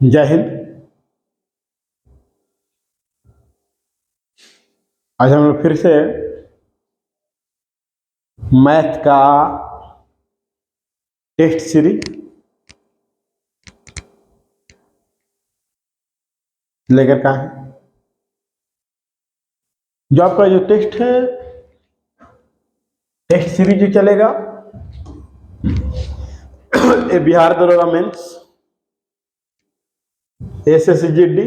जय हिंद। आज हम लोग फिर से मैथ का टेस्ट सीरीज लेकर का है। जो आपका जो टेस्ट है, टेस्ट सीरीज जो चलेगा ये बिहार दरोगा mains, SSGD,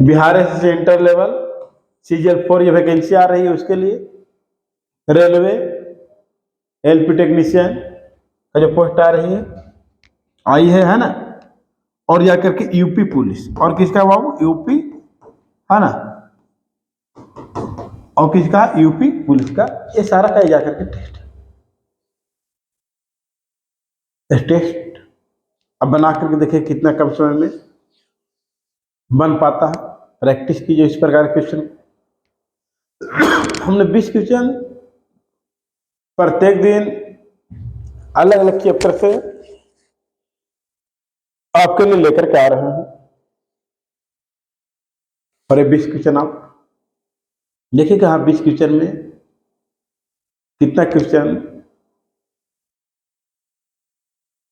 Bihar SSC inter level, CGL4 ये वैकेंसी आ रही है उसके लिए, रेलवे LP टेक्नीशियन का जो पोस्ट आ रही है आई है ना, और जाकर के यूपी पुलिस, और किसका बाबू यूपी है ना, और किसका यूपी पुलिस का, ये सारा का जाकर के टेस्ट अब बना करके देखिए कितना कम समय में बन पाता है। प्रैक्टिस कीजिए इस प्रकार के क्वेश्चन। हमने 20 क्वेश्चन प्रत्येक दिन अलग अलग चैप्टर से आपके लिए लेकर के आ रहे हैं, और ये 20 क्वेश्चन आप देखिएगा। हाँ, 20 क्वेश्चन में कितना क्वेश्चन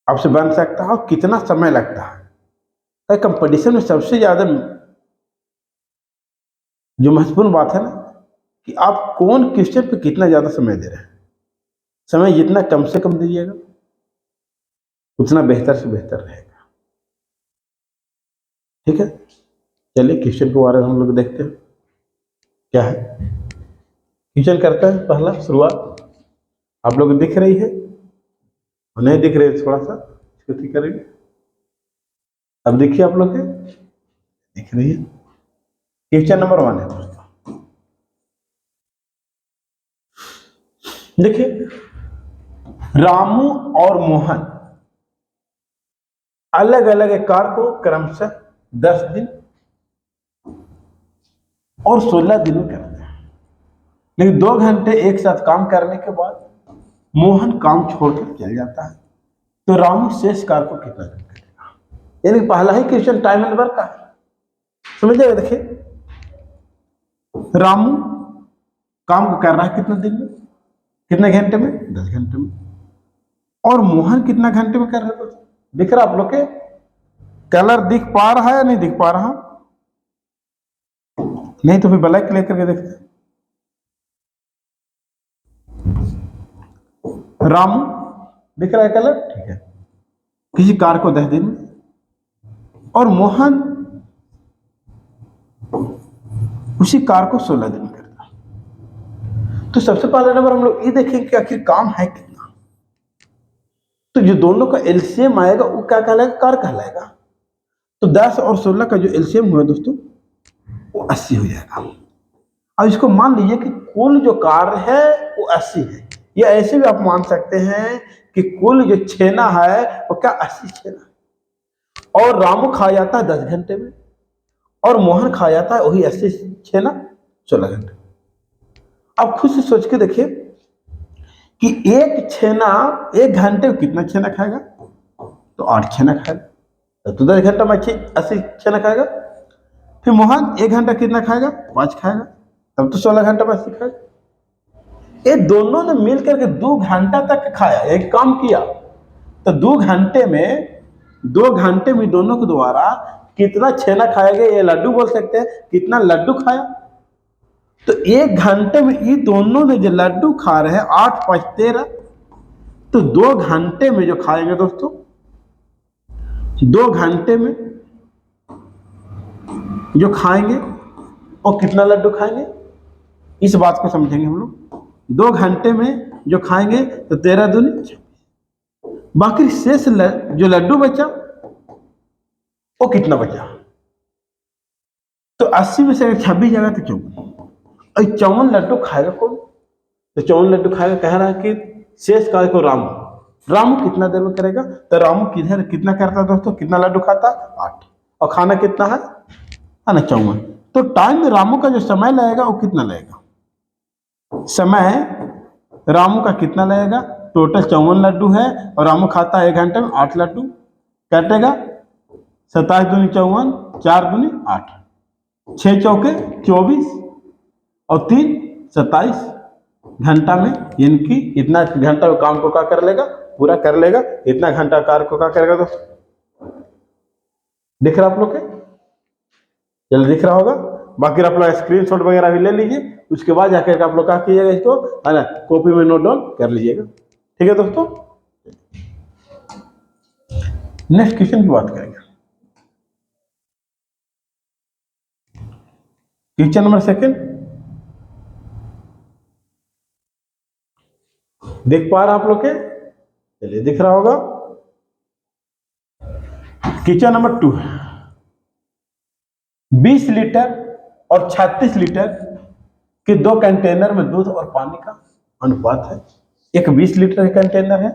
आपसे बन सकता है और कितना समय लगता है। कंपटीशन में सबसे ज्यादा जो महत्वपूर्ण बात है ना, कि आप कौन क्वेश्चन पे कितना ज्यादा समय दे रहे हैं। समय जितना कम से कम दीजिएगा उतना बेहतर से बेहतर रहेगा। ठीक है, चलिए क्वेश्चन के बारे में हम लोग देखते हैं क्या है। क्वेश्चन करते हैं पहला शुरुआत। आप लोग दिख रही है और नहीं दिख रही, थोड़ा सा इसको ठीक करेंगे। अब देखिए आप लोग के दिख रही है। क्वेश्चन नंबर 1 है दोस्तों, देखिए रामू और मोहन अलग अलग कार को क्रमशः 10 दिन और 16 दिन में करते हैं, लेकिन 2 घंटे एक साथ काम करने के बाद मोहन काम छोड़कर चल जाता है, तो रामू शेष कार को कितना दिन करेगा। यानी पहला ही क्वेश्चन टाइम एंड वर्क का है, समझ जाएगा। देखिए रामू काम कर रहा है कितना दिन में, कितने घंटे में, 10 घंटे में, और मोहन कितना घंटे में कर रहा है। दिख रहा आप लोग के कलर दिख पा रहा है या नहीं दिख पा रहा, नहीं तो फिर ब्लैक लेकर के देखते हैं। रामू दिख रहा है कलर, ठीक है, किसी कार को 10 दिन में, और मोहन उसी कार को 16 दिन में करता है। तो सबसे पहला नंबर हम लोग ये देखेंगे कि आखिर काम है कितना। तो जो दोनों का एलसीएम आएगा वो क्या कहलाएगा, कार कहलाएगा। तो 10 और 16 का जो एलसीएम हुआ दोस्तों वो 80 हो जाएगा। अब इसको मान लीजिए कि कुल जो कार्य है वो 80 है, या ऐसे भी आप मान सकते हैं कि कुल जो छेना है वो क्या 80 छेना, और रामू खा जाता है 10 घंटे में, और मोहन खा जाता है वही 80 छेना 16 घंटे। अब खुद से सोच के देखिए कि एक छेना 1 घंटे में कितना छेना खाएगा, तो 8 छेना खाएगा, तो 10 घंटा में 80 छेना खाएगा। फिर मोहन 1 घंटा कितना खाएगा, 5 खाएगा, तब तो 16 घंटा में 80 खाएगा। ये दोनों ने मिल करके 2 घंटा तक खाया, एक काम किया, तो 2 घंटे में दोनों के द्वारा कितना छेना खाएगा, ये लड्डू बोल सकते हैं, कितना लड्डू खाया। तो 1 घंटे में ये दोनों ने जो लड्डू खा रहे हैं 8 5 13, तो 2 घंटे में जो खाएंगे दोस्तों, 2 घंटे में जो खाएंगे और कितना लड्डू खाएंगे, इस बात को समझेंगे हम लोग। 2 घंटे में जो खाएंगे तो 13 दूनी 26, बाकी शेष जो लड्डू बचा वो कितना बचा, तो 80 में से अगर 26 जाएगा तो 54, 54 लड्डू खाएगा कौन, तो 54 लड्डू खाएगा। कह रहा है कि शेष काय को रामू कितना देर में करेगा, तो रामू किधर कितना करता है दोस्तों, कितना लड्डू खाता है 8, और खाना कितना है ना 54। तो टाइम में रामू का जो समय लगेगा वो कितना लगेगा, समय रामू का कितना लगेगा टोटल 54 लड्डू है और रामू खाता है 1 घंटे में 8 लड्डू, कटेगा 27 दूनी 54, 4 दूनी 8, 6 चौके 24 और 3 27 घंटा में, इनकी इतना घंटा काम को क्या कर लेगा, पूरा कर लेगा। इतना घंटा कार्य को क्या करेगा दोस्तों, दिख रहा आप लोग के, जल्दी दिख रहा होगा। बाकी आप लोग स्क्रीनशॉट वगैरह भी ले लीजिए, उसके बाद जाकर आप लोग क्या कीजिएगा, इसको है ना कॉपी में नोट डाउन कर लीजिएगा। ठीक है दोस्तों, नेक्स्ट क्वेश्चन की बात करेंगे। क्वेश्चन नंबर 2 देख पा रहा आप लोग के, चलिए दिख रहा होगा। क्वेश्चन नंबर 2, 20 लीटर और 36 लीटर के 2 कंटेनर में दूध और पानी का अनुपात है। एक 20 लीटर का कंटेनर है,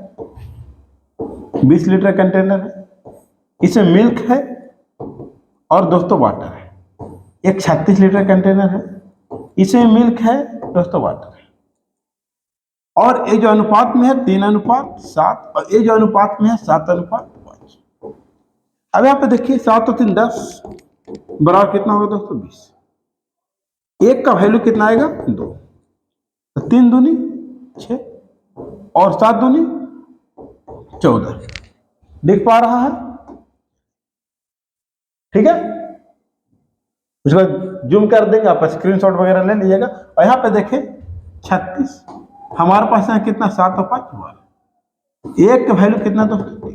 20 लीटर कंटेनर है, इसमें मिल्क है और दोस्तों वाटर है। एक 36 लीटर कंटेनर है, इसमें मिल्क है दोस्तों वाटर है, और ये जो अनुपात में है 3:7 और ये जो अनुपात में है 7:5। अब यहाँ पे देखिए 7 और 3 10 बराबर कितना होगा दोस्तों 20। एक का वैल्यू कितना आएगा 2, तो 3 दूनी 6 और 7 दूनी 14, दिख पा रहा है। ठीक है, उसके बाद जूम कर देंगे, आप स्क्रीनशॉट वगैरह ले लीजिएगा। और यहाँ पे देखें 36, हमारे पास यहाँ कितना 7 और 5 हुआ, एक का वैल्यू कितना दोस्तों,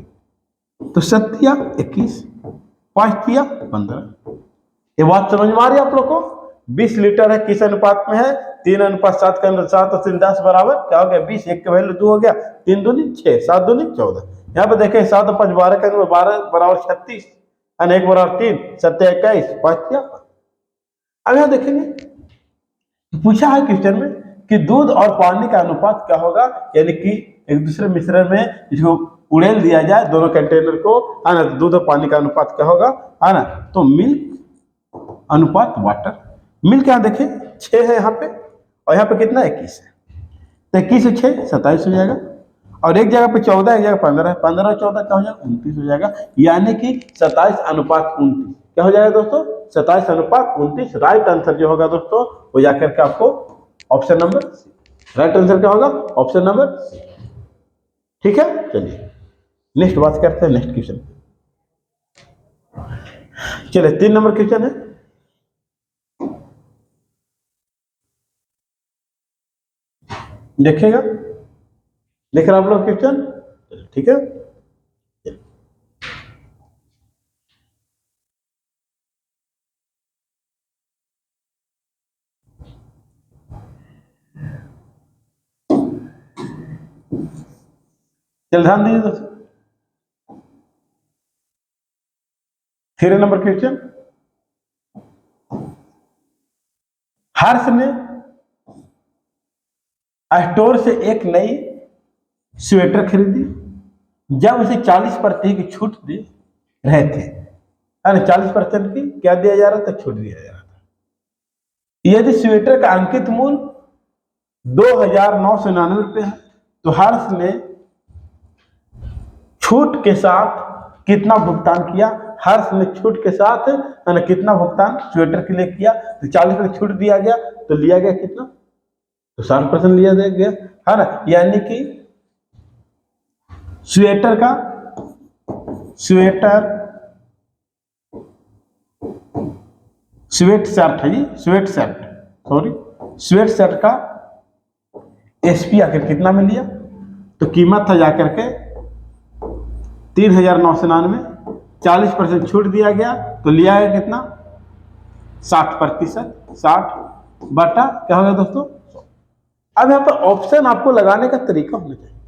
तो 7 या 21, 5 या 15। ये बात समझ में आ रही है आप लोग को। 20 लीटर है, किस अनुपात में है, 3:7 का अंदर 7 और 3 10 बराबर क्या हो गया 20, एक का वैल्यू 2 हो गया, 3 दूनी 6, 7 दूनी 14। यहाँ पे देखें 7 और 5 12 का अंदर 12 बराबर 36, 1 बराबर 3, 7 21, 5 या 5। अब यहाँ देखेंगे पूछा है क्वेश्चन में कि दूध और पानी का अनुपात क्या होगा, यानी कि एक दूसरे मिश्रण में इसको उड़ेल दिया जाए दोनों कंटेनर को, है ना, दूध और पानी का अनुपात क्या होगा, है ना, तो मिल्क अनुपात वाटर। मिल्क यहाँ देखें 6 है यहाँ पे, और यहाँ पे कितना 21 है, तो 21 से 6 27 हो जाएगा, और एक जगह पे 14 एक जगह 15 है, 15 और 14 क्या हो जाएगा 29 हो जाएगा, यानी कि 27:29 क्या हो जाएगा दोस्तों 27:29। राइट आंसर जो होगा दोस्तों वो जाकर के आपको option number C, right answer क्या होगा ऑप्शन नंबर सी। ठीक है, चलिए नेक्स्ट बात करते हैं, नेक्स्ट क्वेश्चन। चलिए 3 नंबर क्वेश्चन है, देखिएगा, देख रहे आप लोग क्वेश्चन, ठीक है। चल ध्यान दीजिए दोस्तों, 3 नंबर क्वेश्चन। हर्ष ने स्टोर से एक नई स्वेटर खरीदी, जब उसे 40% की छूट दे रहे थे, 40% की क्या दिया जा रहा था, छूट दिया जा रहा था। यदि स्वेटर का अंकित मूल्य 2,999 रुपये है, तो हर्ष ने छूट के साथ कितना भुगतान किया, हर्ष ने छूट के साथ कितना भुगतान स्वेटर के लिए किया, तो 40% छूट दिया गया, तो लिया गया कितना, तो 60% लिया गया, है ना, यानी कि स्वेट शर्ट है जी, स्वेट शर्ट का एसपी आखिर कितना में लिया, तो कीमत था जाकर के 3,999, 40% छूट दिया गया, तो लिया गया कितना 60%, 60 बटा क्या होगा दोस्तों 100। अब यहाँ पर ऑप्शन आपको लगाने का तरीका होना चाहिए।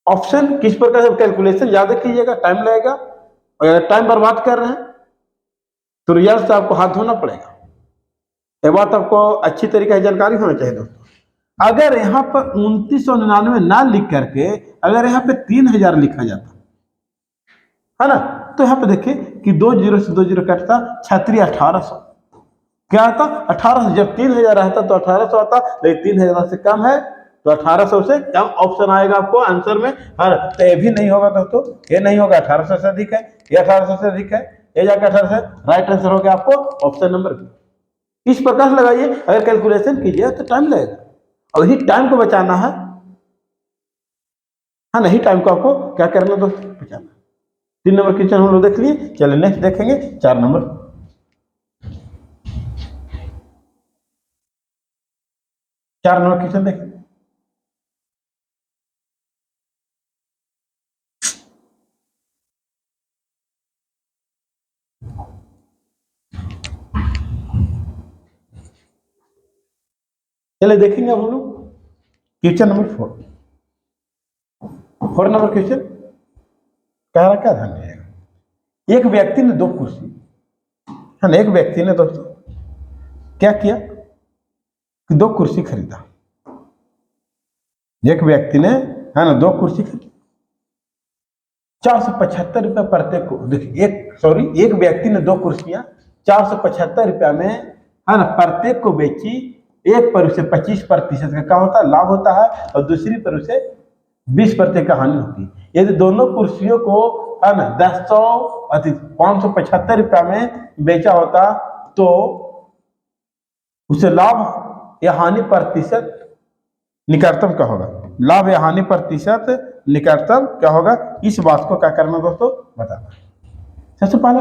ऑप्शन किस प्रकार से कैलकुलेशन ज्यादा कीजिएगा, टाइम लगेगा, और अगर टाइम बर्बाद कर रहे हैं तो रिजल्ट से आपको हाथ धोना पड़ेगा। ये बात आपको अच्छी तरीके से जानकारी होना चाहिए दोस्तों। अगर यहाँ पर 2999 ना लिख करके अगर यहाँ पे 3,000 लिखा जाता है ना, तो यहाँ पे देखिए कि 2 जीरो से 2 जीरो कटता, 6×3 1800 क्या आता 1800। जब 3,000 रहता तो 1800 आता, लेकिन 3,000 से कम है तो 1800 से कम ऑप्शन आएगा आपको आंसर में। हाँ, तो ये भी नहीं होगा दोस्तों, ये नहीं होगा, 1800 से अधिक है, ये 1800 से अधिक है, ये जाकर 1800 से, राइट आंसर हो गया आपको ऑप्शन नंबर बी। इस प्रकार से लगाइए, अगर कैलकुलेशन कीजिए तो टाइम लगेगा, और यही टाइम को बचाना है। हाँ, नहीं टाइम को आपको क्या करना दोस्तों, बचाना। 3 नंबर क्वेश्चन हम लोग देख लिए, चलिए नेक्स्ट देखेंगे 4 नंबर। 4 नंबर क्वेश्चन देखेंगे। चलिए देखेंगे अब हम लोग क्वेश्चन नंबर 4 नंबर क्वेश्चन कह रहा, क्या ध्यान रखिएगा। एक व्यक्ति ने 2 कुर्सी, है ना, एक व्यक्ति ने दोस्तों क्या किया कि 2 कुर्सी खरीदा। एक व्यक्ति ने, है ना, 2 कुर्सी खरीदी, 475 रुपया प्रत्येक को। देखिए एक व्यक्ति ने 2 कुर्सियां 475 रुपया में, है ना, प्रत्येक को बेची। एक पर उसे 25% का क्या होता है, लाभ होता है, और दूसरी पर उसे 20% का हानि होती है। यदि दोनों कुर्सियों को, है ना, 575 रुपया में बेचा होता तो उसे लाभ या हानि प्रतिशत निकटतम क्या होगा, लाभ या हानि प्रतिशत निकटतम क्या होगा, इस बात को क्या करना दोस्तों, बताना। सबसे पहले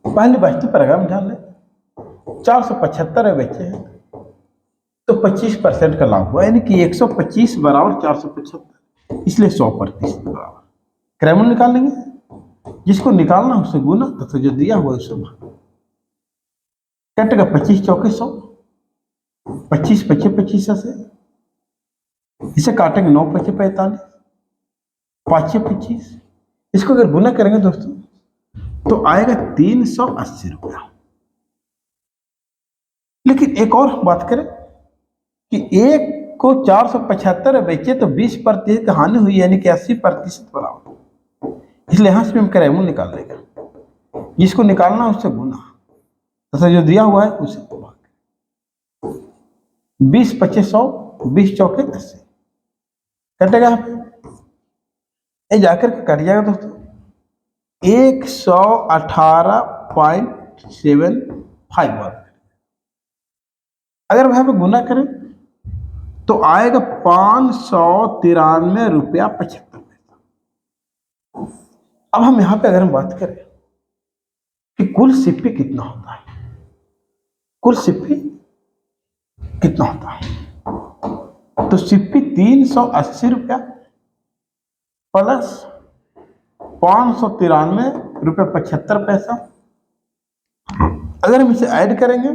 पहले वास्तु प्रोग्राम ध्यान लें, 475 बेचे हैं तो 25% का लाभ हुआ, यानी कि 125 बराबर 475, इसलिए 100% बराबर। क्रैमल निकाल लेंगे, जिसको निकालना उससे गुना, तो जो दिया हुआ उससे कटेगा। 25 चौके 100, 25 पचे 25 से इसे काटेंगे, 9 पचे 45, 5 25। इसको अगर गुना करेंगे दोस्तों तो आएगा 380 रुपया। लेकिन एक और बात करें कि एक को 475 बेचे तो 20% की हानि हुई, यानी कि 80% बराबर, इसलिए यहां से हम क्रैमल निकाल लेंगे, जिसको निकालना उससे गुना, तो जो दिया हुआ है उसे 20 25 100, 20 चौके 80 कटेगा। ये जाकर के कट जाएगा दोस्तों 118.75। अगर वहां पे गुना करें तो आएगा 593 रुपया 75 पैसा। अब हम यहां पे अगर हम बात करें कि कुल सिप्पी कितना होता है, कुल सिप्पी कितना होता है, तो सिप्पी 380 रुपया प्लस 593 रुपये 75 पैसा। अगर हम इसे ऐड करेंगे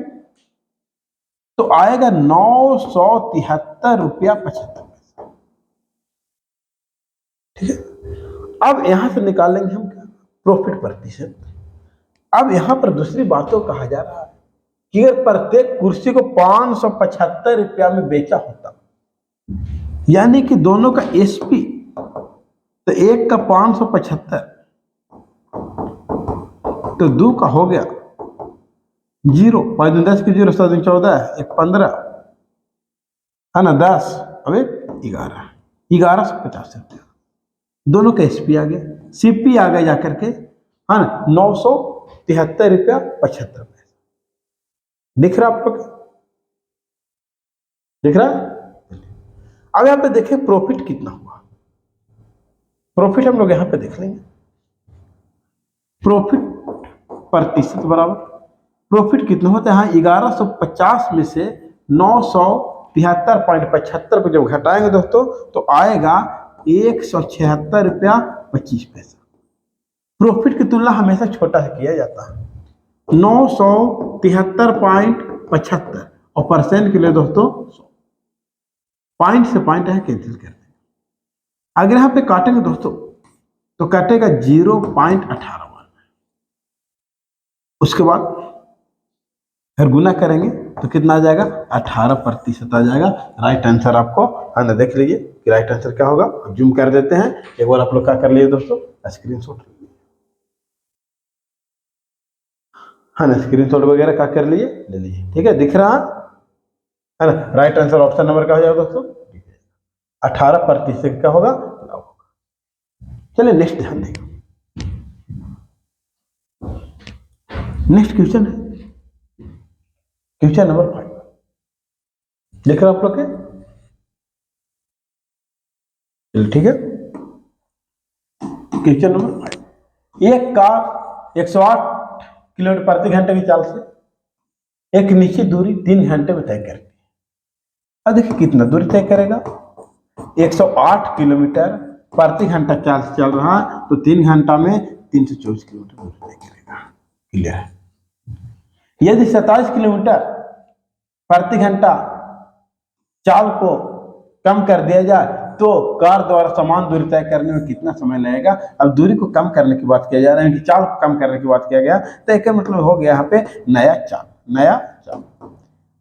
तो आएगा 973 रुपया 75 पैसा। ठीक है, अब यहां से निकालेंगे हम क्या, प्रॉफिट प्रतिशत। अब यहां पर दूसरी बात को कहा जा रहा है कि अगर प्रत्येक कुर्सी को 575 रुपया में बेचा होता, यानी कि दोनों का एसपी, तो एक का 575 तो 2 का हो गया 0, 5 10 की 0, 7 14, 1 15, है ना, 10, अब 1 11, 1150 रुपया। दोनों का एसपी आ गया, सीपी आ गया जाकर के, है ना, 973 रुपया 75 पैसा। दिख रहा आपको, दिख रहा। अब यहां पे देखें प्रॉफिट कितना हुआ, प्रॉफिट हम लोग यहां पे देख लेंगे। प्रॉफिट प्रतिशत बराबर, प्रॉफिट कितना होता है, 1150 में से 973.75 को जब घटाएंगे दोस्तों तो आएगा 176 रुपया 25 पैसा। प्रॉफिट की तुलना हमेशा छोटा से किया जाता है, 973.75 और परसेंट के लिए दोस्तों 100, पॉइंट से पॉइंट है कैंसिल कर देंगे। अगर यहाँ पे काटेंगे दोस्तों तो काटेगा 0.18, उसके बाद अगर गुना करेंगे तो कितना आ जाएगा, 18% आ जाएगा। राइट आंसर आपको, है ना, देख लीजिए कि राइट आंसर क्या होगा। जूम कर देते हैं, एक बार आप लोग क्या कर लीजिए दोस्तों, स्क्रीनशॉट, है ना, स्क्रीनशॉट वगैरह क्या कर लीजिए, ले लीजिए। ठीक है, दिख रहा है ना। राइट आंसर ऑप्शन नंबर क्या हो जाएगा दोस्तों, 18% क्या होगा, लव होगा। चलिए नेक्स्ट ध्यान देंगे। नेक्स्ट क्वेश्चन है क्वेश्चन नंबर 5। देख रहे हो आप लोग के, चलिए ठीक है। क्वेश्चन नंबर 5, एक कार 108 किलोमीटर प्रति घंटे की चाल से एक निश्चित दूरी 3 घंटे में तय करती है। अब देखिए कितना दूरी तय करेगा, 108 किलोमीटर प्रति घंटा चाल से चल रहा है, तो 3 घंटा में 324 किलोमीटर दूरी तय करेगा। क्लियर है। यदि 27 किलोमीटर प्रति घंटा चाल को कम कर दिया जाए तो कार द्वारा समान दूरी तय करने में कितना समय लगेगा। अब दूरी को कम करने की बात किया जा रहा है कि चाल को कम करने की बात किया गया, तो इसका मतलब हो गया यहाँ पे नया चाल।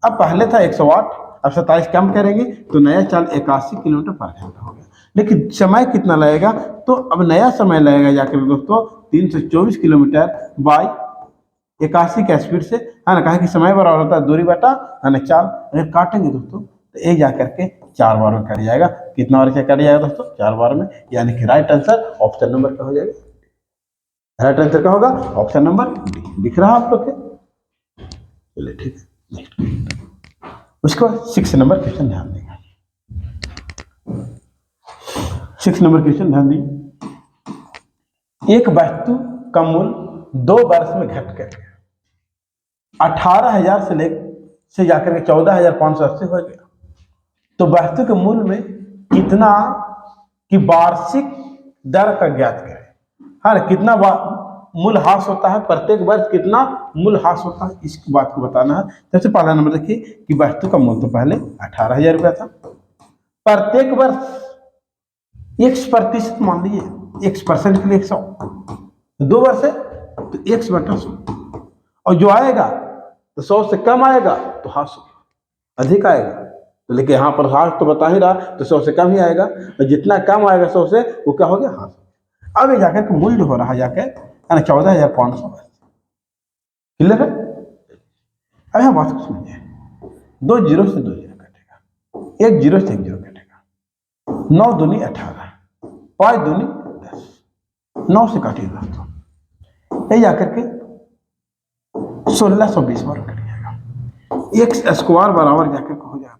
अब पहले था 108, अब 27 कम करेंगे तो नया चाल 81 किलोमीटर पर घंटा हो गया। लेकिन समय कितना लगेगा, तो अब नया समय लगेगा जाकर दोस्तों 324 किलोमीटर बाई 81 के स्पीड से, है ना। कहा कि समय बराबर होता है दूरी बटा, है ना, चाल। अगर काटेंगे दोस्तों तो एक जाकर के 4 बार में कट जाएगा। कितना बार से कट जाएगा दोस्तों, 4 बार में। यानी कि राइट आंसर ऑप्शन नंबर क्या हो जाएगा, राइट आंसर क्या होगा, ऑप्शन नंबर डी। दिख रहा है आप लोग के, चलिए ठीक है। नेक्स्ट उसके बाद 6 नंबर क्वेश्चन ध्यान देंगे। 6 नंबर क्वेश्चन ध्यान देंगे। एक वस्तु का मूल्य 2 वर्ष में घट कर 18,000 से जाकर के 14,580 हो गया, तो वस्तु के मूल्य में कितना की वार्षिक दर का ज्ञात करें। हाँ, कितना मूल्य ह्रास होता है प्रत्येक वर्ष, कितना मूल्य ह्रास होता है, इसकी बात को बताना है। सबसे पहला नंबर देखिए कि वस्तु का मूल्य तो पहले 18,000 रुपया था, प्रत्येक वर्ष x% मान लीजिए, x% के लिए 100, 2 वर्ष है तो x/100, और जो आएगा तो 100 से कम आएगा तो ह्रास होगा, अधिक आएगा तो, लेकिन यहाँ पर ह्रास तो बता ही रहा, तो 100 से कम ही आएगा, और जितना कम आएगा 100 से वो क्या हो गया, ह्रास। अब जाकर के मूल्य हो रहा है जाकर, है ना, 14,500। क्लियर है। अब यहाँ बात को समझिए, 2 जीरो से 2 जीरो कटेगा, 1 जीरो से 1 जीरो कटेगा, 9 दूनी 18, 5 दूनी 10, 9 से काटिए दोस्तों, ये जाकर के 1620 बार कट जाएगा। एक्स स्क्वायर बराबर जाकर हो जाएगा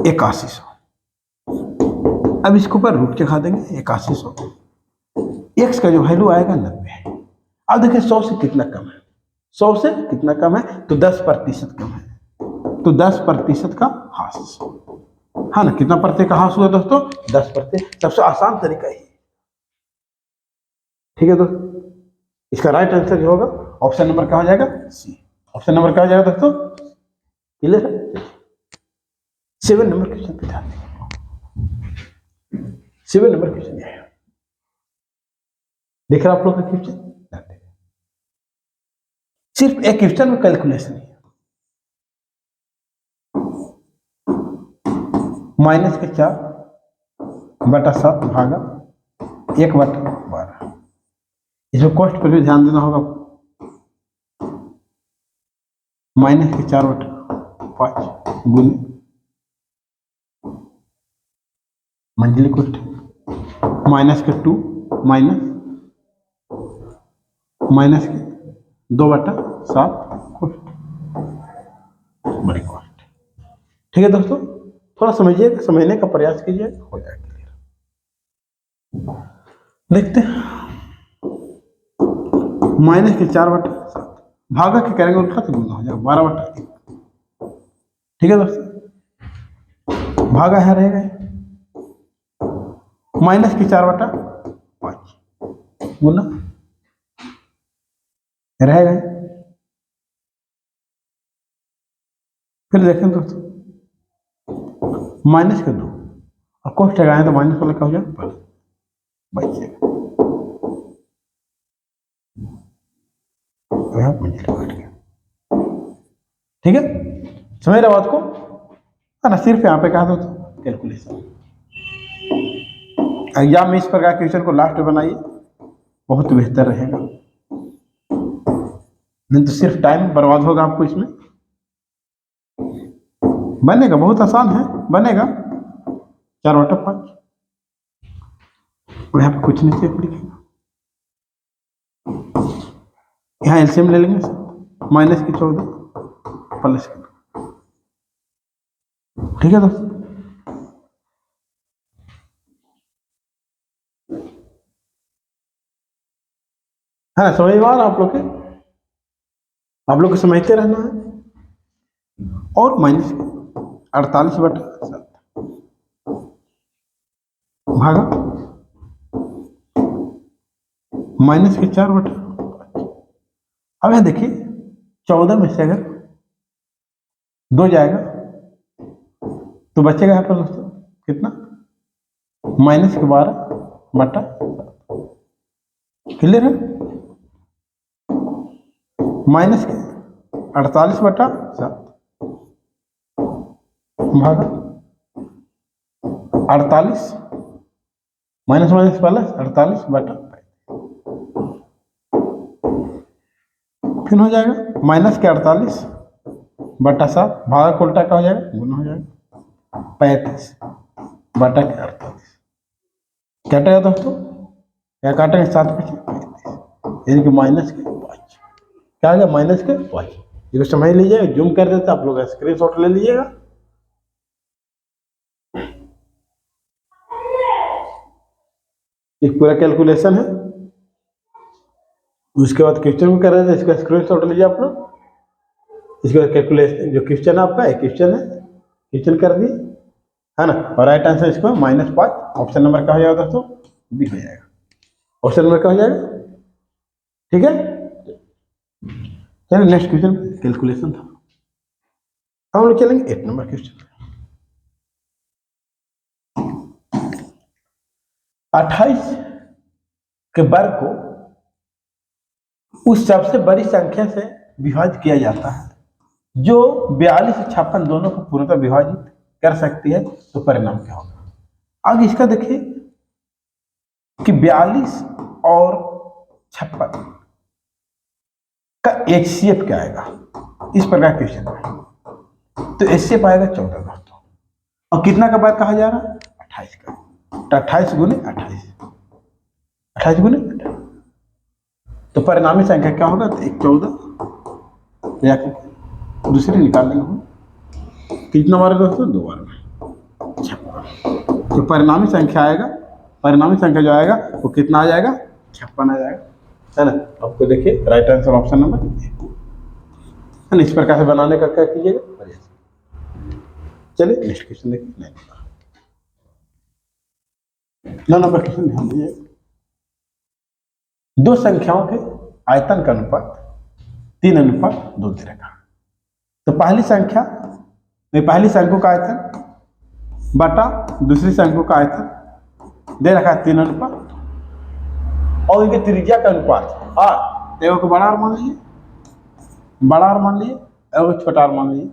8100। अब इसके ऊपर रूट चढ़ा देंगे 8100, एक्स का जो वैल्यू आएगा 90। अब देखिए 100 से कितना कम है, 100 से कितना कम है, तो 10% कम है, तो 10% का ह्रास, हाँ ना। कितना प्रतिशत का ह्रास हुआ दोस्तों, 10%। सबसे आसान तरीका ही, ठीक है दोस्तों। इसका राइट आंसर जो होगा ऑप्शन नंबर क्या हो जाएगा, सी। ऑप्शन नंबर क्या हो जाएगा दोस्तों, क्लियर है। 7 नंबर क्वेश्चन पे ध्यान देंगे। 7 नंबर क्वेश्चन है, देख रहे आप लोग का क्वेश्चन, सिर्फ एक क्वेश्चन में कैलकुलेशन है। -4/7 भागा 1/12। इसमें कॉस्ट पर भी ध्यान देना होगा। -4/5 गुण मंजिली कॉस्ट, -2 -2/7 कॉस्ट, बड़ी कॉस्ट। ठीक है दोस्तों, थोड़ा समझिए, समझने का प्रयास कीजिए, हो जाएगा क्लियर। देखते हैं, -4/7 भागा के करेंगे उल्टा तो गुना हो जाएगा 12/1। ठीक है दोस्तों, भागा है रहेगा -4/5 गुना रहेगा। फिर देखें दोस्तों -2 और कॉस्ट लगाए तो माइनस वाला क्या हो जाएगा, प्लस बच जाएगा। ठीक है, समझ रहे बात को, है ना। सिर्फ यहाँ पे कहा तो कैलकुलेशन। एग्जाम में इस प्रकार क्वेश्चन को लास्ट में बनाइए, बहुत बेहतर रहेगा, नहीं तो सिर्फ टाइम बर्बाद होगा आपको इसमें। बनेगा, बहुत आसान है, बनेगा 4/5। और यहाँ पे कुछ नहीं सिर्फ लिखेगा, यहाँ एलसीएम ले लेंगे, माइनस की 14 प्लस की, ठीक है दोस्तों। है ना, समझ में आ रहा आप लोग के? आप लोग को समझते रहना है। और माइनस 48/7 भागा माइनस के 4/5। अब यहाँ देखिए 14 में से अगर 2 जाएगा तो बचेगा यहाँ पर दोस्तों कितना, -12/7। क्लियर है? माइनस के 48/7 भागा 48, माइनस माइनस प्लस 48/5, फिर हो जाएगा -के 48/7 भागा को उल्टा क्या हो जाएगा, गुना हो जाएगा 35/48। काटेगा दोस्तों, क्या काटेंगे, 7 बचे 35, यानी कि -5। क्या आ गया, -5। इसको समझ लीजिएगा, जूम कर देते आप लोग, स्क्रीनशॉट ले लीजिएगा। एक पूरा कैलकुलेशन है, उसके बाद क्वेश्चन भी कर रहे थे, इसका स्क्रीनशॉट लीजिए आप लोग। इसके बाद कैलकुलेशन जो क्वेश्चन आपका है, क्वेश्चन है, क्वेश्चन कर दिए, है ना। और राइट आंसर इसको -5, ऑप्शन नंबर क्या हो जाएगा दोस्तों, बी हो जाएगा। ऑप्शन नंबर क्या हो जाएगा, ठीक है। चलिए नेक्स्ट क्वेश्चन, कैलकुलेशन था, हम लोग चलेंगे 8 नंबर क्वेश्चन। 28 के वर्ग को उस सबसे बड़ी संख्या से विभाजित किया जाता है जो 42 और 56 दोनों को पूर्णतः विभाजित कर सकती है, तो परिणाम क्या होगा। अब इसका देखिए कि 42 और 56 का HCF क्या आएगा, इस प्रकार क्वेश्चन है। तो HCF आएगा 14 दोस्तों, और कितना का वर्ग कहा जा रहा है, 28 का, तो 28 गुने 28, 28 गुने 28, तो परिणामी संख्या क्या होगा, तो 14, या दूसरी निकाल लेंगे हम, कितना बार दोस्तों, 2 बार में 56। तो परिणामी संख्या आएगा, परिणामी संख्या जो आएगा वो कितना आ जाएगा, 56 आ जाएगा, है ना। आपको देखिए राइट आंसर ऑप्शन नंबर, है ना। इस प्रकार से बनाने का क्या कीजिएगा। चलिए नेक्स्ट क्वेश्चन देखिए, 9 नंबर क्वेश्चन ध्यान दीजिए। दो संख्याओं के आयतन का अनुपात 3:2 दे रखा। तो पहली संख्या में पहली शंकु का आयतन बटा दूसरी शंकु का आयतन दे रखा है 3:2, और इनके त्रिज्या का अनुपात आर, एगो को बड़ा आर मान लीजिए, बड़ा आर मान लीजिए, एगो छोटा आर मान लीजिए,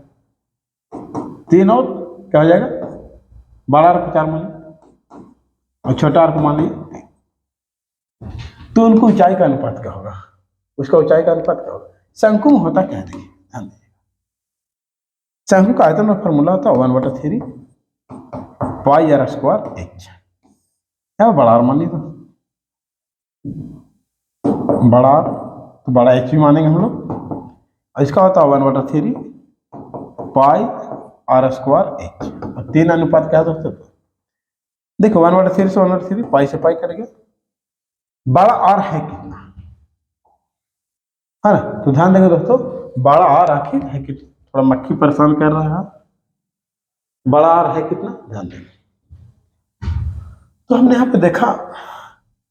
3 और क्या हो जाएगा, बड़ा आर को 4 मान लीजिए और छोटा आर को मान लीजिए। तो उनको ऊंचाई का अनुपात क्या होगा, उसका ऊंचाई का अनुपात क्या होगा। शंकु में होता क्या है, देखिए ध्यान दीजिए। शंकु का आयतन में फॉर्मूला होता है 1/3 पाई आर स्क्वायर एच, है बड़ा आर मान लीजिए, बड़ा आर तो बड़ा एच भी मानेंगे हम लोग, और इसका होता है 1/3 पाई आर स्क्वायर एच, और 3 अनुपात क्या है दोस्तों, देखो 1/3 से 1/3, पाई से पाई करेंगे, बड़ा आर है कितना, है ना। तो ध्यान देंगे दोस्तों, बड़ा आर आखिर है कितना, थोड़ा मक्खी परेशान कर रहा है, बड़ा आर है कितना, ध्यान देंगे। तो हमने यहाँ पे देखा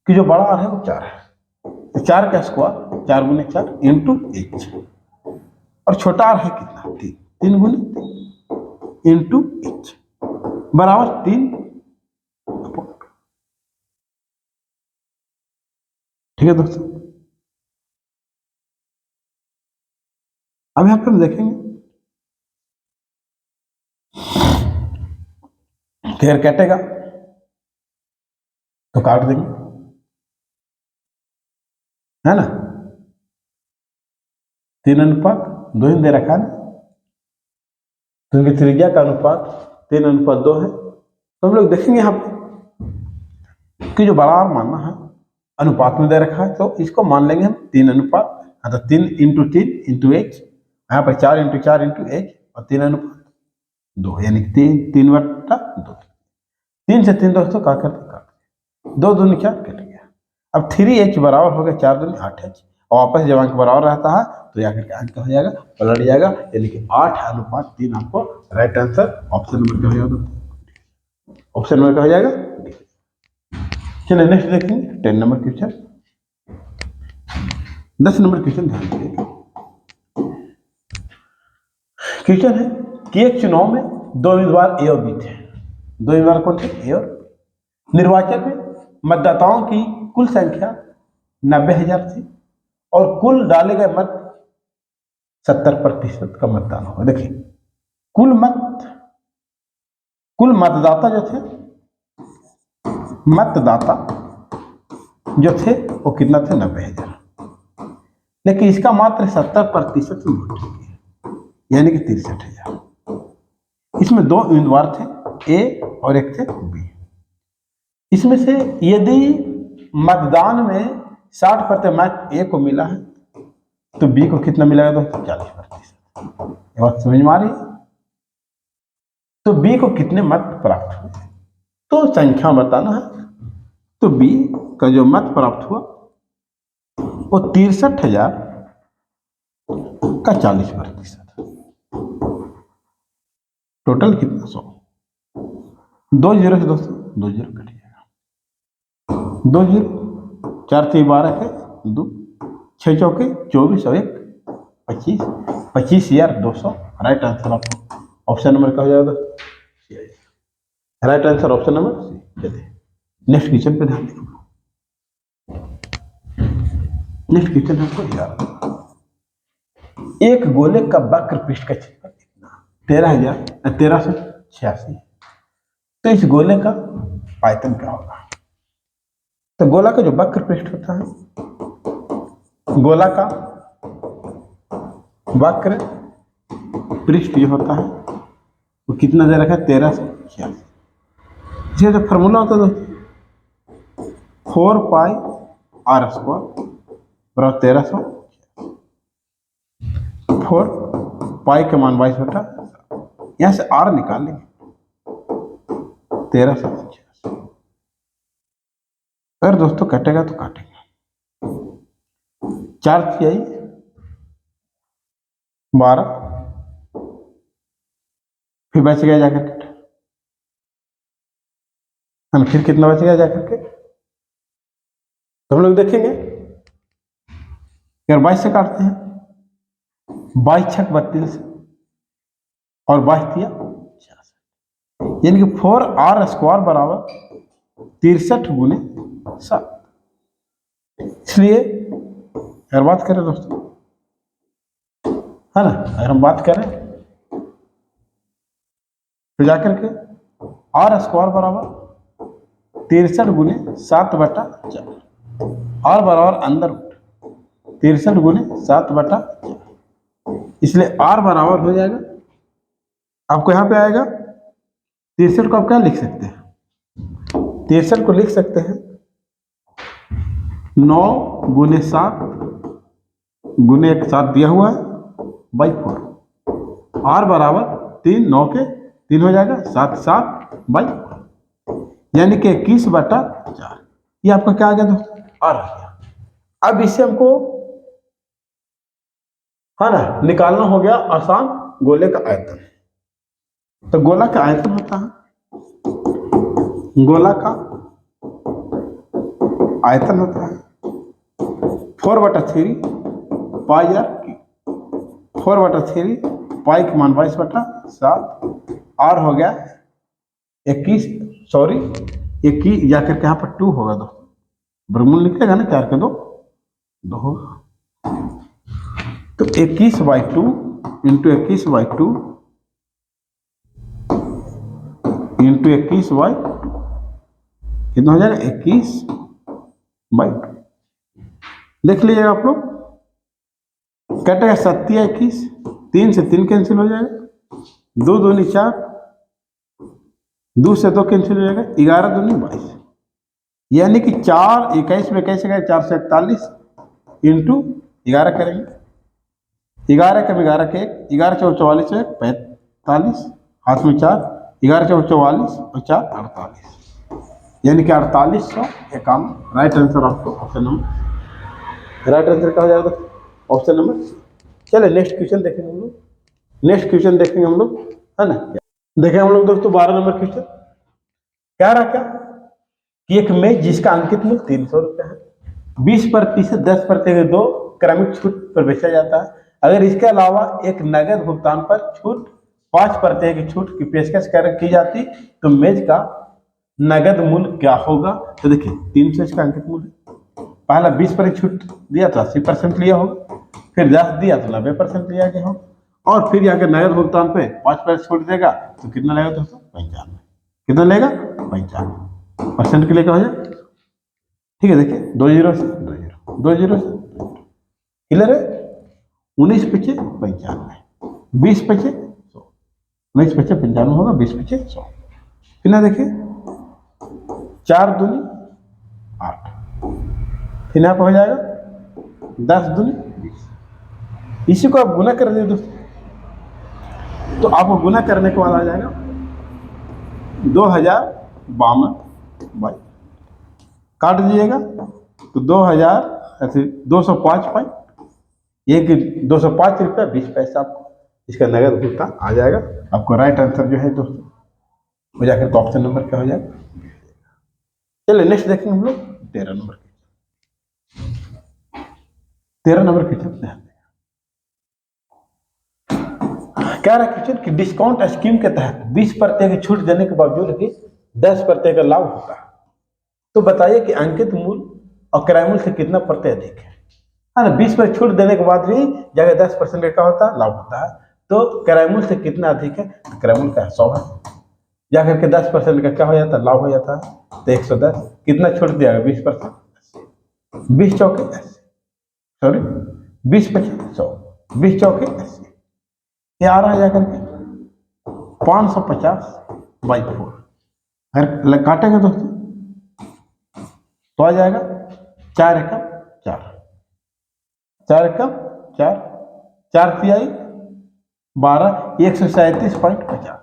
कि जो बड़ा आर है वो 4 है, तो 4 का स्क्वायर 4 गुने 4 इंटू एच, और छोटा आर है कितना, 3, 3 गुने 3 इंटू एच बराबर 3। ठीक है दोस्तों, अब यहाँ पे हम देखेंगे फिर कटेगा तो काट देंगे, है ना। 3:2 दे रखा है, तो इनकी त्रिज्या का अनुपात 3:2 है। तो हम लोग देखेंगे यहाँ पे कि जो बड़ा आर मानना है अनुपात में दे रखा है, तो इसको मान लेंगे हम 3:, तो 3 × 3 × h, यहाँ पर 4 × 4 × h और 3:2, यानी कि 3/2। 3 से 3 दोस्तों क्या करते, 2 दूनी क्या कट गया। अब 3h बराबर हो गया 4 दूनी 8h, और वापस जब अंक बराबर रहता है तो यहाँ करके अंक हो जाएगा, पलट जाएगा, यानी कि 8:3 आपको राइट आंसर ऑप्शन नंबर क्या हो जाएगा, ऑप्शन नंबर क्या हो जाएगा। चलिए नेक्स्ट देखेंगे 10 नंबर क्वेश्चन। 10 नंबर क्वेश्चन ध्यान दीजिए। क्वेश्चन है कि एक चुनाव में 2 उम्मीदवार ए और बी थे। 2 उम्मीदवार कौन थे, ए और बी। निर्वाचन में मतदाताओं की कुल संख्या 90,000 थी और कुल डाले गए मत 70% का मतदान होगा। देखिए कुल मतदाता जो थे वो कितना थे, 90,000, लेकिन इसका मात्र 70% वोट है, यानी कि 63,000। इसमें 2 उम्मीदवार थे, ए और एक थे बी। इसमें से यदि मतदान में 60% मत ए को मिला है तो बी को कितना मिलेगा दोस्तों, 40%। ये बात समझ में आ रही है। तो बी को कितने मत प्राप्त हुए, तो संख्या बताना है। तो बी का जो मत प्राप्त हुआ वो 63,000 का 40%, टोटल कितना 100। 2 जीरो से दोस्तों 2 जीरो कट जाएगा, 2 जीरो 4 से 12 के 2, 6 चौके 24 और 1 25, 25,200। राइट आंसर आपको ऑप्शन नंबर क्या हो जाएगा, right answer option number C. चलिए नेक्स्ट क्वेश्चन पे ध्यान दें। नेक्स्ट क्वेश्चन हमको याद, एक गोले का वक्र पृष्ठ का क्षेत्रफल कितना, 1386। तो इस गोले का आयतन क्या होगा। तो गोला का जो वक्र पृष्ठ होता है, गोला का वक्र पृष्ठ जो होता है वो कितना दे रखा है, 1386। इसका जो फॉर्मूला होता है दोस्तों 4πr² बराबर 1300। 4 के मान 22/, यहाँ से r निकाल लेंगे 1386। अगर दोस्तों कटेगा तो काटेंगे, 4 आई 12, फिर बच गया जाकर के, फिर कितना बच गया जाकर के। तो हम लोग देखेंगे अगर 22 से काटते हैं, 22 छक 32 और 22 दिया 66, यानी कि 4r² बराबर 63 × 7। इसलिए अगर बात करें दोस्तों, है ना, अगर हम बात करें तो जाकर के r² बराबर 63 × 7/4, r बराबर अंदर 63 × 7/4, इसलिए r बराबर हो जाएगा, आपको यहाँ पे आएगा 63 को आप क्या लिख सकते हैं, 63 को लिख सकते हैं 9 × 7 × 1 7 दिया हुआ है /4, r बराबर 3, 9 के 3 हो जाएगा 7 7/4, यानी कि 21/4। ये आपका क्या आ गया दोस्तों, r आ गया। अब इससे हमको, है ना, निकालना हो गया आसान गोले का आयतन। तो गोला का आयतन होता है, गोला का आयतन होता है 4/3 πr, 4/3 पाई के मान 22/7, r हो गया 21, सॉरी 21 जाकर के यहाँ पर 2 होगा दोस्तों, वर्गमूल निकलेगा ना, 4 के 2 होगा, तो 21/2 × 21/2 × 21/2 कितना हो जाएगा, 21/2। देख लीजिएगा आप लोग, कटेगा 7 × 21, 3 से 3 कैंसिल हो जाएगा, दो दूनी 4, 2 से 2 कैंसिल हो जाएगा, 11 दूनी 22, यानी कि 4 21 में कैसे गए, 4 से 41 इंटू 11 करेंगे, 11 कम 11 के 1, 11 चौक 44 है 45, हाथ में 4, 11 चौक 44 और 4 48, यानी कि 4800 काम। राइट आंसर आपको ऑप्शन नंबर, राइट आंसर क्या हो जाएगा ऑप्शन नंबर। चलिए नेक्स्ट क्वेश्चन देखेंगे हम लोग, नेक्स्ट क्वेश्चन देखेंगे हम लोग, है ना। देखें हम लोग दोस्तों 12 नंबर क्वेश्चन क्या रहा, क्या कि एक मेज जिसका अंकित मूल्य 300 रुपये है, 20% 10% 2 क्रमिक छूट पर बेचा जाता है। अगर इसके अलावा एक नगद भुगतान पर छूट 5% की छूट की पेशकश की जाती तो मेज का नगद मूल्य क्या होगा। तो देखिए 300 इसका अंकित मूल्य, पहला 20% छूट दिया तो 80% लिया होगा, फिर 10 दिया तो 90% लिया गया होगा, और फिर यहाँ नगद भुगतान पे 5% छूट देगा तो कितना लेगा दोस्तों 95, कितना लेगा 95% के लिए क्या हो जाए। ठीक है, देखिए 2 जीरो से 2 जीरो 2 जीरो से क्लियर है, 19 पीछे 95, 20 पीछे 100, 19 पीछे 95 होगा, 20 पीछे 100, कितना देखिए 4 दूनी 8, फिर यहाँ पर हो जाएगा 10 दूनी 20, इसी को आप गुना कर दीजिए दोस्तों, तो आपको गुना करने के बाद आ जाएगा 2052 बाई, काट दीजिएगा तो 2000 ऐसे 205 पाई, ये कि 205 रुपया 20 पैसा आपको इसका नगद भुगतान आ जाएगा। आपको राइट आंसर जो है दोस्तों हो जाकर ऑप्शन नंबर क्या हो जाएगा। चलिए नेक्स्ट देखेंगे हम लोग 13 नंबर, 13 नंबर क्वेश्चन ध्यान दें, क्या रहा क्वेश्चन कि डिस्काउंट स्कीम के तहत 20% की छूट देने के बावजूद भी 10% का लाभ होता है, तो बताइए कि अंकित मूल्य और क्रय मूल्य से कितना प्रत्यय अधिक है ना। 20% छूट देने के बाद भी जगह 10% का क्या होता है लाभ होता है, तो क्रय मूल्य से कितना अधिक है, तो क्रय मूल्य का 100 है, जाकर के 10% का क्या हो जाता है लाभ हो जाता है, तो 110, कितना छूट दिया 20%, 20 चौके 80, सॉरी 20 पचे 100, 20 चौके 80, ये आ रहा है जाकर के 550/4, अगर काटेंगे दोस्तों तो आ जाएगा 4 एकम 4, 4 एकम 4, 4 तिहाई 12, 137.50,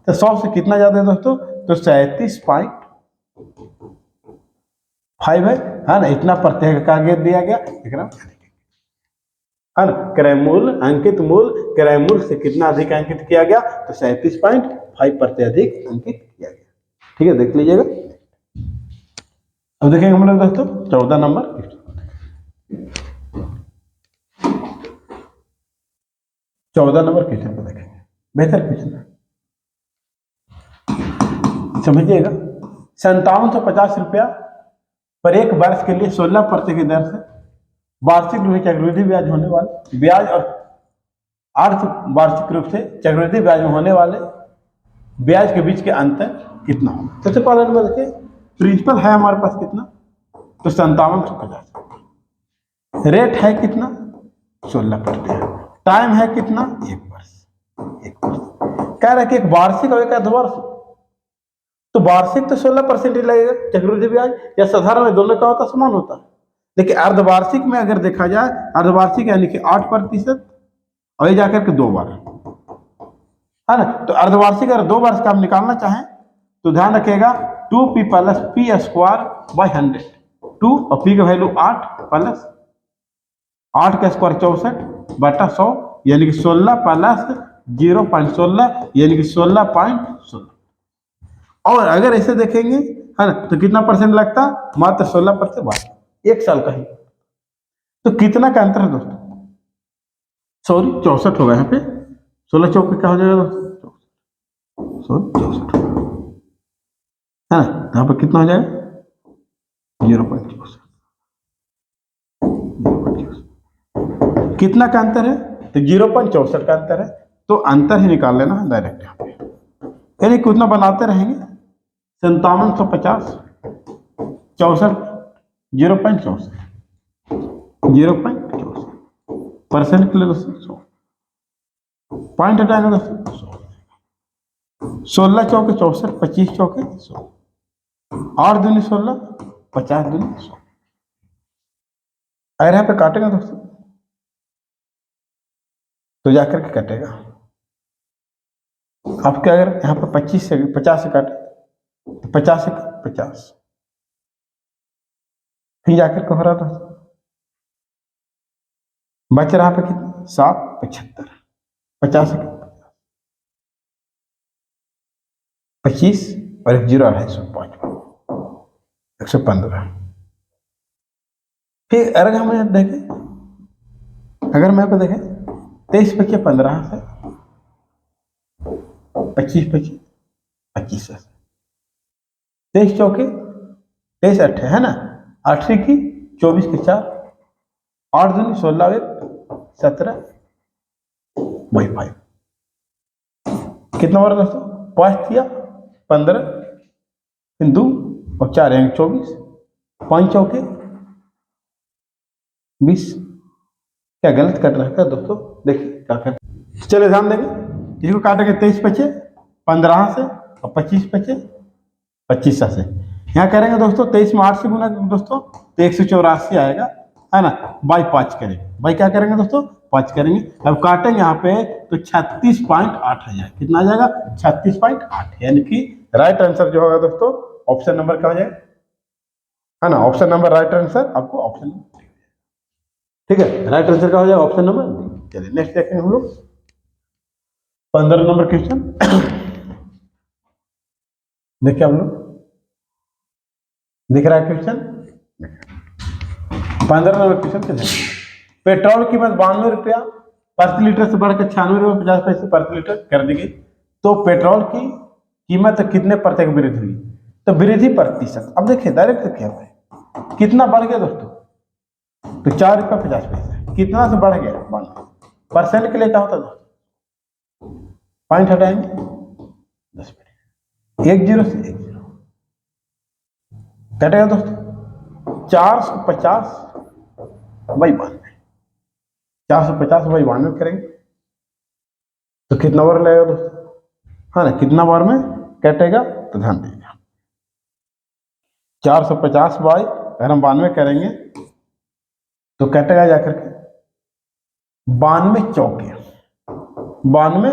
तो 100 से कितना ज्यादा है दोस्तों, तो 37.5 है ना, इतना प्रत्यय का कागज दिया गया, है ना। क्रय मूल्य अंकित मूल्य क्रय मूल्य से कितना अधिक अंकित किया गया, तो 37.5% अधिक अंकित किया गया। ठीक है, देख लीजिएगा। अब देखेंगे हम लोग दोस्तों 14 नंबर, 14 नंबर क्वेश्चन को देखेंगे, बेहतर क्वेश्चन है, समझिएगा। 5750 रुपया पर एक वर्ष के लिए 16% की दर से वार्षिक रूप से चक्रवृद्धि ब्याज होने वाले ब्याज और अर्थ वार्षिक रूप से चक्रवृद्धि ब्याज में होने वाले ब्याज के बीच के अंतर कितना होगा। सबसे पहले नंबर देखिए, प्रिंसिपल है हमारे पास कितना, तो 5750, रेट है कितना 16%, टाइम है कितना 1 वर्ष, 1 वर्ष कह रहा है कि एक वार्षिक और एक अर्धवार्षिक, तो वार्षिक तो 16% ही लगेगा चक्रवृद्धि ब्याज, या साधारण में दोनों का होता समान होता है, लेकिन अर्धवार्षिक में अगर देखा जाए, अर्धवार्षिक यानी कि 8% और ये जाकर के 2 बार है ना, तो अर्धवार्षिक अगर 2 वर्ष का हम निकालना चाहें तो ध्यान रखिएगा 2p + p² 2 और p का वैल्यू 8 प्लस 8 का स्क्वायर 64/100, यानी कि 16 प्लस 0.16 यानी कि 16.16, और अगर ऐसे देखेंगे है ना तो कितना परसेंट लगता, मात्र 16% बात 1 साल का ही, तो कितना का अंतर है दोस्तों, सॉरी 64 होगा यहाँ पे, 16 चौक क्या हो जाएगा दोस्तों, सॉरी 64 है ना, यहाँ पर कितना हो जाएगा 0.64, कितना का अंतर है, तो 0.64 का अंतर है, तो अंतर ही निकाल लेना है डायरेक्ट यहाँ पे, यानी कितना बनाते रहेंगे 5750 64 0.64 0.64% के लिए दोस्तों 100 पॉइंट हटाएंगे दोस्तों 100, 16 चौके 64, 25 चौके 100, 8 दूनी 16, 50 दूनी 100। अगर यहाँ पे काटेगा दोस्तों तो जाकर के कटेगा आपके, अगर यहाँ पे 25 से 50 से काटे तो 50 से 50, फिर जाकर के हो रहा था बच रहा पे कितना 7, 75, 50 से 25 और एक 0 250, 115। फिर अगर हम देखें, अगर मैं को देखें 23 25 15 से 25 25 25 से 23 चौके 23 8 है ना, 8 की 24 के 4, 8 दूनी 16 17, वही 5 कितना बार दोस्तों 5 दिया 15, फिर 2 और 4 यानी 24, 5 चौके 20। क्या गलत कट रहा है क्या दोस्तों? देखिए क्या कर, चलिए ध्यान देंगे, इसको काटेंगे 23 बचे 15 से और 25 बचे 25 से। यहाँ करेंगे दोस्तों 23 में 8 से गुना दोस्तों तो 184 आएगा, है ना, बाई 5 करेंगे, बाई क्या करेंगे दोस्तों 5 करेंगे। अब काटेंगे यहाँ पे तो 36.8 आ जाएगा, कितना आ जाएगा 36.8, यानी कि राइट आंसर जो होगा दोस्तों ऑप्शन नंबर क्या हो जाएगा, है ना, ऑप्शन नंबर राइट आंसर आपको ऑप्शन, ठीक है, राइट आंसर क्या हो जाएगा ऑप्शन नंबर डी। चलिए नेक्स्ट देखेंगे हम लोग 15 नंबर क्वेश्चन। देखिए हम लोग, दिख रहा है क्वेश्चन 15 नंबर क्वेश्चन क्या है, पेट्रोल की कीमत 92 रुपया प्रति लीटर से बढ़कर 96 रुपये 50 पैसे प्रति लीटर कर दी गई, तो पेट्रोल की कीमत कितने प्रतिशत वृद्धि हुई, तो वृद्धि प्रतिशत। अब देखिए डायरेक्ट क्या है, कितना बढ़ गया दोस्तों, तो 4 रुपया 50 पैसे, कितना से बढ़ गया 92, परसेंट के लिए क्या होता है, पॉइंट हटाएंगे 10 1 0 से 1 0 कटेगा दोस्तों 450 बाई 92, 450 बाई 92 करेंगे तो कितना बार लगेगा दोस्तों, हाँ ना, कितना बार में कटेगा, तो ध्यान दीजिए 450 बाई अगर हम 92 करेंगे तो कटेगा जाकर के 92 चौके, 92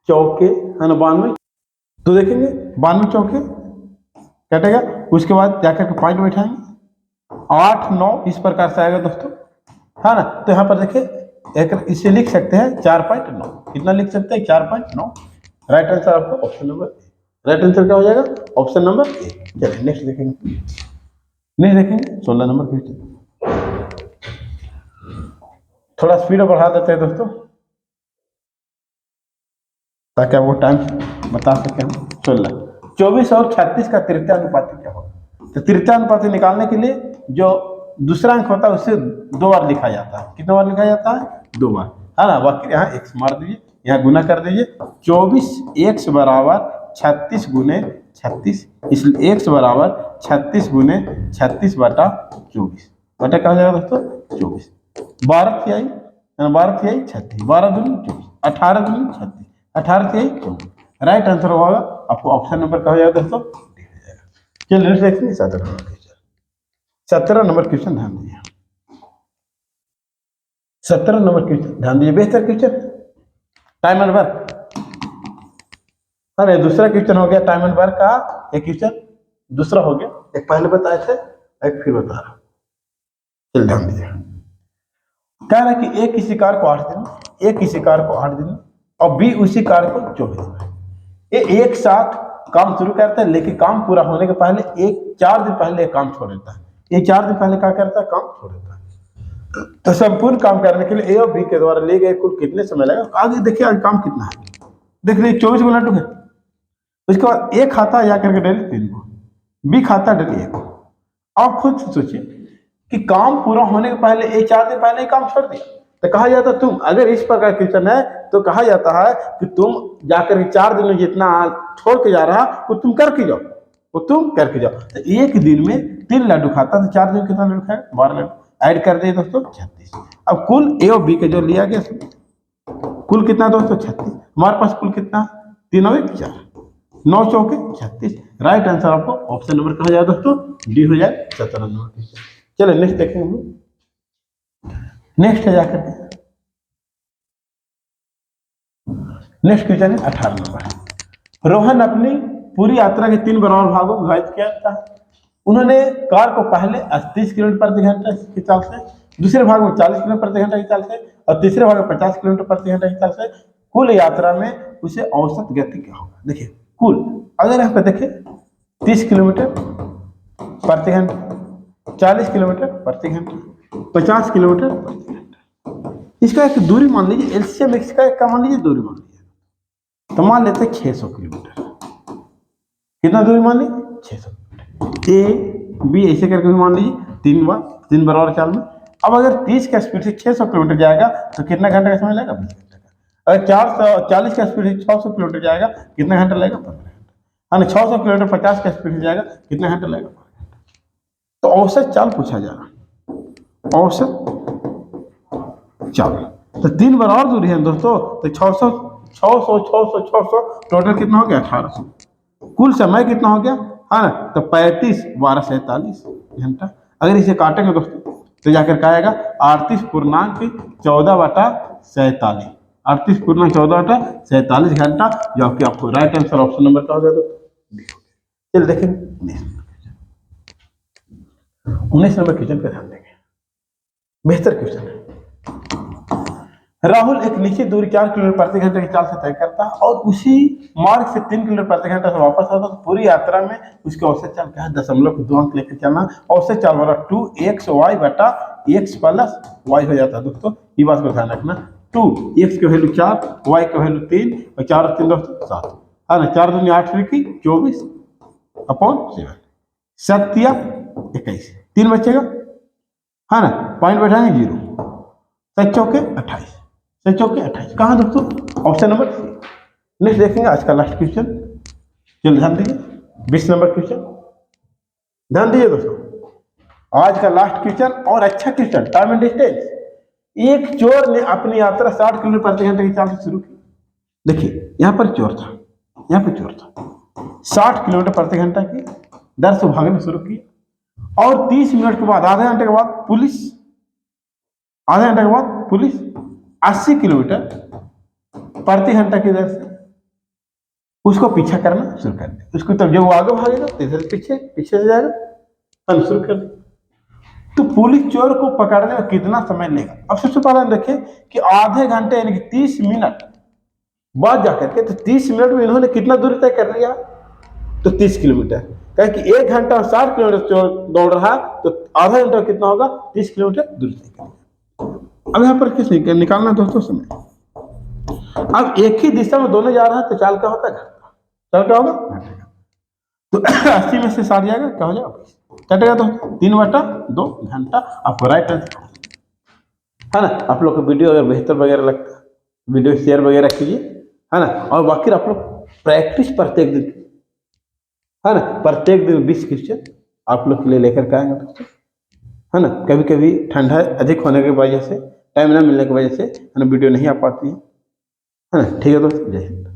चौके, है ना, 92, तो देखेंगे 92 चौके कटेगा, उसके बाद जाकर के पॉइंट बैठाएंगे 8 9 इस प्रकार से आएगा दोस्तों, है ना। तो यहाँ पर देखिए एक इसे लिख सकते हैं 4.9, कितना लिख सकते हैं 4.9, राइट आंसर आपको option number A, right answer क्या हो जाएगा ऑप्शन नंबर ए। चलिए नेक्स्ट देखेंगे, नेक्स्ट देखेंगे 16 नंबर क्वेश्चन, थोड़ा स्पीड बढ़ा देते हैं दोस्तों ताकि आपको टाइम बता सके हम। 16 24 और 36 का तृतीय अनुपात क्या होगा, तो तृतीय अनुपात निकालने के लिए जो दूसरा अंक होता है उससे 2 बार लिखा जाता है, कितना बार लिखा जाता है 2 बार, है ना, बाकी यहाँ x मार दीजिए, यहाँ गुना कर दीजिए, 24x बराबर 36 गुने 36, इसलिए x बराबर 36 गुने 36 बटा 24, बटा क्या हो जाएगा दोस्तों 24, 12 तिहाई 36, 12 दूनी 24, 18 दूनी 36, 18 तिहाई 24, राइट आंसर होगा आपको ऑप्शन नंबर क्या हो जाएगा दोस्तों डी हो जाएगा। चलिए नेक्स्ट देखेंगे 17 नंबर क्वेश्चन, 17 नंबर क्वेश्चन ध्यान दीजिए, 17 नंबर क्वेश्चन ध्यान दीजिए, बेहतर क्वेश्चन, टाइम एंड वर्क, अरे दूसरा क्वेश्चन हो गया टाइम एंड वर्क का, एक क्वेश्चन दूसरा हो गया, एक पहले बताए थे एक फिर बता रहा, चलिए ध्यान दीजिए, कह रहा है कि एक किसी कार को 8 दिन, एक किसी कार को 8 दिन और बी उसी कार को 24 दिन, ये एक साथ काम शुरू करता है, लेकिन काम पूरा होने के पहले 4 दिन पहले एक काम छोड़ देता है, ये 4 दिन पहले क्या करता है काम छोड़ देता है। तो संपूर्ण काम करने के लिए ए और बी के द्वारा लिए गए कुल कितने समय लगेगा, आगे देखिए आज काम कितना है, देख लीजिए 24 गुना 2 है, उसके बाद ए खाता है जाकर के डेली 3 को, बी खाता है डेली 1 को। आप खुद से सोचिए कि काम पूरा होने के पहले 4 दिन पहले ही काम छोड़ दिया, तो कहा जाता तुम अगर इस प्रकार क्वेश्चन है तो कहा जाता है कि तुम जाकर 4 दिन में जितना छोड़ के जा रहा वो तुम करके जाओ, वो तुम करके जाओ। तो एक दिन में 3 लड्डू खाता तो 4 दिन कितना लड्डू खाएगा 12 लड्डू, ऐड कर दिए दोस्तों 36। अब कुल ए और बी के जो लिया गया कुल कितना दोस्तों 36, हमारे पास कुल कितना 3 और 1 4, 9 चौके 36। राइट आंसर आपको ऑप्शन नंबर कहा जाए दोस्तों, डी हो जाए 17 नंबर। चलो नेक्स्ट देखेंगे हम लोग। नेक्स्ट है जाकर नेक्स्ट क्वेश्चन है 18 नंबर। रोहन अपनी पूरी यात्रा के 3 बराबर भागों में विभाजित किया था। उन्होंने कार को पहले 30 किलोमीटर प्रति घंटा की चाल से, दूसरे भाग में 40 किलोमीटर प्रति घंटा की चाल से और तीसरे भाग में 50 किलोमीटर प्रति घंटा की चाल से कुल यात्रा में उसे औसत गति क्या होगा। देखिए कुल अगर यहाँ पे देखें 30 किलोमीटर प्रति घंटा, 40 किलोमीटर प्रति घंटा, 50 किलोमीटर प्रति घंटा, इसका एक दूरी मान लीजिए, एलसीएम एक्स का एक मान लीजिए दूरी मान लीजिए, तो मान लेते हैं 600 किलोमीटर। कितना दूरी मान लीजिए 600 किलोमीटर। ए बी ऐसे करके भी मान लीजिए 3 बराबर चाल में। अब अगर 30 का स्पीड से 600 किलोमीटर जाएगा तो कितना घंटे का समय लगेगा 20 घंटे का। अगर 440 का स्पीड से 600 किलोमीटर जाएगा कितना घंटा लगेगा 15 घंटा। 600 किलोमीटर 50 का स्पीड से जाएगा कितना घंटा लगेगा 15 घंटा। तो औसत चाल पूछा जा रहा, औसत चाल। तो 3 बराबर दूरी है दोस्तों, तो 600 टोटल कितना हो गया 1800। कुल समय कितना हो गया है ना, तो 35 12 47 घंटा। अगर इसे काटेंगे दोस्तों तो जाकर क्या आएगा 38.14/47, 38.14/47 घंटा, जो कि आपको राइट आंसर ऑप्शन नंबर का हो गया दोस्तों। चलिए देखेंगे 19 नंबर क्वेश्चन पे ध्यान देंगे। बेहतर क्वेश्चन है। राहुल एक निश्चित दूरी 4 किलोमीटर प्रति घंटे की चाल से तय करता है और उसी मार्ग से 3 किलोमीटर प्रति घंटे से वापस आता है। तो पूरी यात्रा में उसकी औसत चाल क्या है, 0.2 अंक लेकर चलना। औसत चाल वाला 2xy/x प्लस y हो जाता है दोस्तों, ये बात को ध्यान रखना। 2x की वैल्यू 4, y की वैल्यू 3 और 4 और 3 दोस्तों 7 है ना। 4 दूनी 8 की 24/7, 7 या 21, 3 बचेगा है ना, पॉइंट बैठाएंगे 0, 7 चौके 28, 7 चौके 28 कहाँ दोस्तों ऑप्शन नंबर सी। नेक्स्ट देखेंगे आज का लास्ट क्वेश्चन। चलिए ध्यान दीजिए 20 नंबर क्वेश्चन, ध्यान दीजिए दोस्तों। आज का लास्ट क्वेश्चन और अच्छा क्वेश्चन, टाइम एंड डिस्टेंस। एक चोर ने अपनी यात्रा 60 किलोमीटर प्रति घंटे की चाल से शुरू की। देखिए यहाँ पर चोर था, यहाँ पर चोर था, 60 किलोमीटर प्रति घंटा की दर से भागना शुरू किया और 30 मिनट के बाद, आधे घंटे के बाद पुलिस, आधे घंटे के बाद पुलिस 80 किलोमीटर प्रति घंटा की दर से उसको पीछा करना शुरू कर दिया। उसको तब जब वो आगे भागेगा तो इधर पीछे से जाएगा, शुरू कर दिया। तो पुलिस चोर को पकड़ने में कितना समय लेगा। अब सबसे पहले देखें कि आधे घंटे यानी कि 30 मिनट बाद जाकर के, तो 30 मिनट में इन्होंने कितना दूरी तय कर लिया, तो 30 किलोमीटर। कहे कि 1 घंटा 60 किलोमीटर चोर दौड़ रहा है तो आधा घंटा कितना होगा 30 किलोमीटर दूरी तय करेगा। अब यहाँ पर किस निकालना दोस्तों समय। अब एक ही दिशा में दोनों जा रहा है तो चाल क्या होता है घंटा, चाल क्या होगा घंटे का। तो 80 में से 60 जाएगा क्या हो जाएगा 20, कटेगा तो 3/2 घंटा। आपको राइट आंसर है ना। आप लोग को वीडियो अगर बेहतर वगैरह लगता है वीडियो शेयर वगैरह कीजिए है ना। और बाकी आप लोग प्रैक्टिस प्रत्येक दिन है ना, प्रत्येक दिन 20 क्वेश्चन आप लोग के लिए लेकर के आएंगे दोस्तों है ना। कभी कभी ठंडा अधिक होने की वजह से, टाइम ना मिलने की वजह से है ना वीडियो नहीं आ पाती है ना। ठीक है दोस्तों, जय हिंद।